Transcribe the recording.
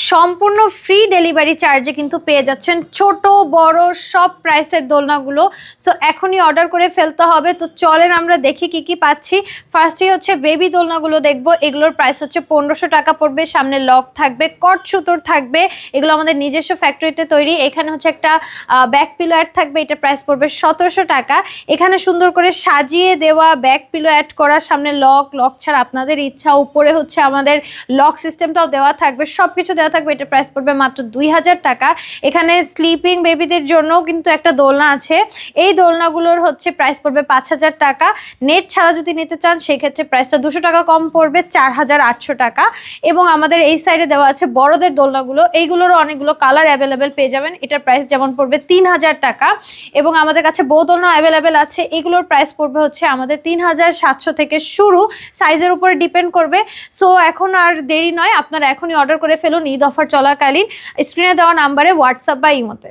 সম্পূর্ণ free delivery চার্জে কিন্তু পেয়ে যাচ্ছেন ছোট বড় সব প্রাইসের দোলনাগুলো। সো এখনই অর্ডার করে ফেলতে হবে। তো চলেন আমরা দেখি কি কি পাচ্ছি। ফার্স্টেই হচ্ছে বেবি দোলনাগুলো দেখবো। এগুলোর প্রাইস হচ্ছে 1500 টাকা পড়বে। সামনে লক থাকবে, কট সুতোর থাকবে, এগুলো আমাদের নিজস্ব ফ্যাক্টরিতে তৈরি। এখানে হচ্ছে একটা ব্যাক পিলো অ্যাড থাকবে, এটা প্রাইস পড়বে 1700 টাকা। এখানে সুন্দর করে সাজিয়ে দেওয়া ব্যাক পিলো অ্যাড করা, সামনে লক ছাড়া আপনাদের ইচ্ছা, উপরে হচ্ছে আমাদের লক সিস্টেমটাও দেওয়া থাকবে, সব কিছু দেওয়া থাকবে। এটা প্রাইস পড়বে মাত্র 2000 টাকা। এখানে স্লিপিং বেবিদের জন্য কিন্তু একটা দোলনা আছে, এই দোলনাগুলোর হচ্ছে প্রাইস পড়বে 5000 টাকা। নেট ছাড়া যদি নিতে চান সেক্ষেত্রে প্রাইসটা 200 টাকা কম পড়বে, 4800 টাকা। এবং আমাদের এই সাইডে দেওয়া আছে বড়দের দোলনাগুলো, এইগুলোরও অনেকগুলো কালার অ্যাভেলেবেল পেয়ে যাবেন। এটার প্রাইস যেমন পড়বে 3000 টাকা। এবং আমাদের কাছে বউ দোলনা অ্যাভেলেবেল আছে, এগুলোর প্রাইস পড়বে হচ্ছে আমাদের 3700 থেকে শুরু, সাইজের উপরে ডিপেন্ড করবে। সো এখন আর দেরি নয়, আপনারা এখনই অর্ডার করে ফেলুন ঈদ অফার চলাকালীন স্ক্রিনে দেওয়া নাম্বারে হোয়াটসঅ্যাপ বা ইমোতে।